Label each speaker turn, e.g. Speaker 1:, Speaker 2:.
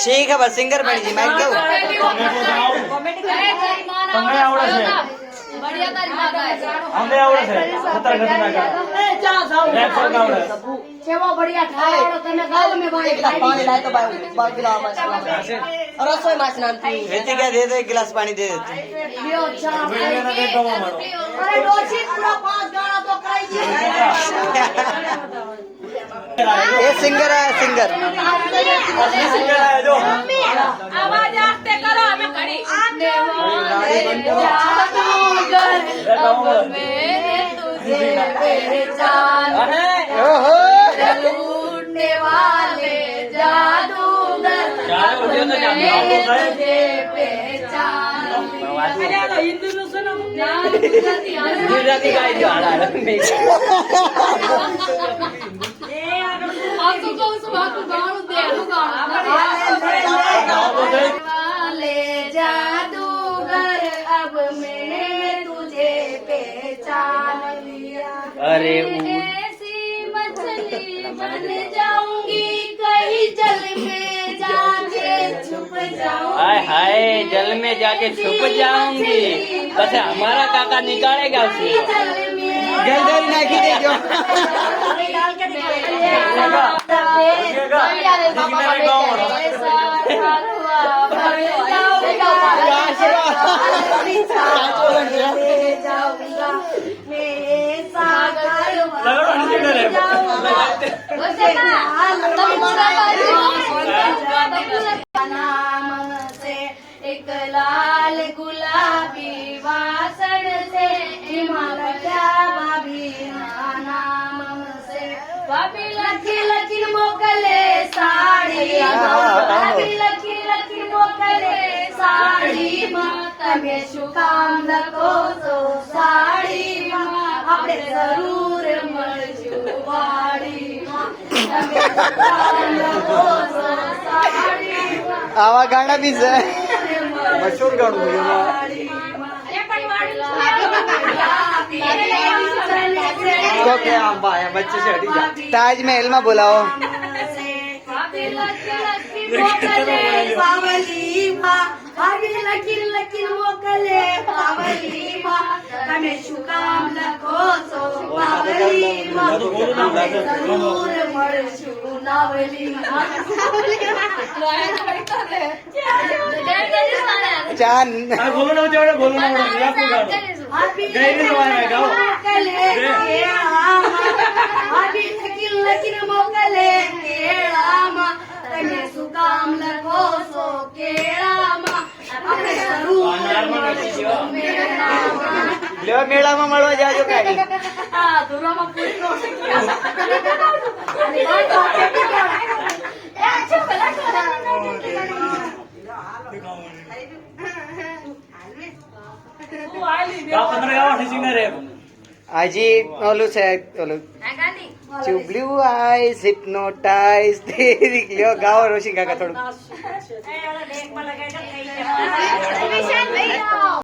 Speaker 1: શી ખબર સિંગર બની જી માઈક દઉં
Speaker 2: તમને આવડે છે અમને આવડે છે ખતરનાક એ ચા જાવ રેપ સોંગ આવડે
Speaker 3: કેવો બઢિયા ઠાડો તને ગાવ મે ભાઈ પાણી લાય તો ભાઈ ગિલાસ રસોઈ માં નામથી
Speaker 1: વેચી ગયા દે દો એક ગ્લાસ પાણી દે દે
Speaker 3: લ્યો ચા
Speaker 2: એને કઈ ગવા મારો
Speaker 3: અરે ડોશી પૂરા 5 ગાણા તો કરાઈ ગયો
Speaker 1: એ સિંગર આ સિંગર
Speaker 2: જો
Speaker 4: आवाज आस्ते करो हमें खड़ी तुझे पहचान
Speaker 1: ઓહો
Speaker 4: ढूंढने वाले जादूगर तुझे पहचान हिंदू नु सुनो गुजराती गाई दो आपको कौन सा बात गाणु दे वाले जादूगर अब मैंने तुझे पहचान लिया
Speaker 1: अरे
Speaker 4: ऐसी मछली बन जाऊंगी कहीं जल में जाके छुप जाऊंगी
Speaker 5: हाय हाय जल में जाके छुप जाऊंगी પછી અમારા કાકા નીકાળેગા છે
Speaker 4: जल में
Speaker 1: જલ્દી નાખી દેજો
Speaker 4: नाम से एक लाल गुलाबी वासण से हिमालया भाभी नाम से भाभी लखी लखी मोकले साड़ी भाभी लखी लखी मोकले साड़ी માં તમે શું કામ લખો છો સાડીમાં આપણે જરૂર મળશું વાડીમાં તમે શું કામ લખો છો સાડીમાં
Speaker 1: આવા ગાણા બી છે મશહૂર ગાણું તો કે આમ ભાઈ બચ્ચે છે હટી જા તાજમહેલ માં બોલાવો
Speaker 4: તમે શું કામ લખો છો પાવલીમાં જરૂર મળશું નાવલીમાં
Speaker 1: ચાન
Speaker 2: આ બોલો ના આવડે બોલો ના આવડે રેપ ગાઓ ગઈ ની વાય ગાઓ
Speaker 4: આવી લકીર લકીર મોકલે કેળામાં તમે શું કામ લખો છો કેળામાં આપણે જરૂર મળશું મેળામાં
Speaker 1: લ્યો મેળામાં મળવા જાજો કાઈ
Speaker 4: આ ધોરામાં પૂરી નો
Speaker 2: ગાઓ 15 ગાઓ સિંગર રેપ
Speaker 1: હજી ઓલું છે ઓલું ચુબલ્યુ આઈસ હિપ્નોટાઇઝ તેરી લ્યો ગાઓ રોશી કાકા થોડું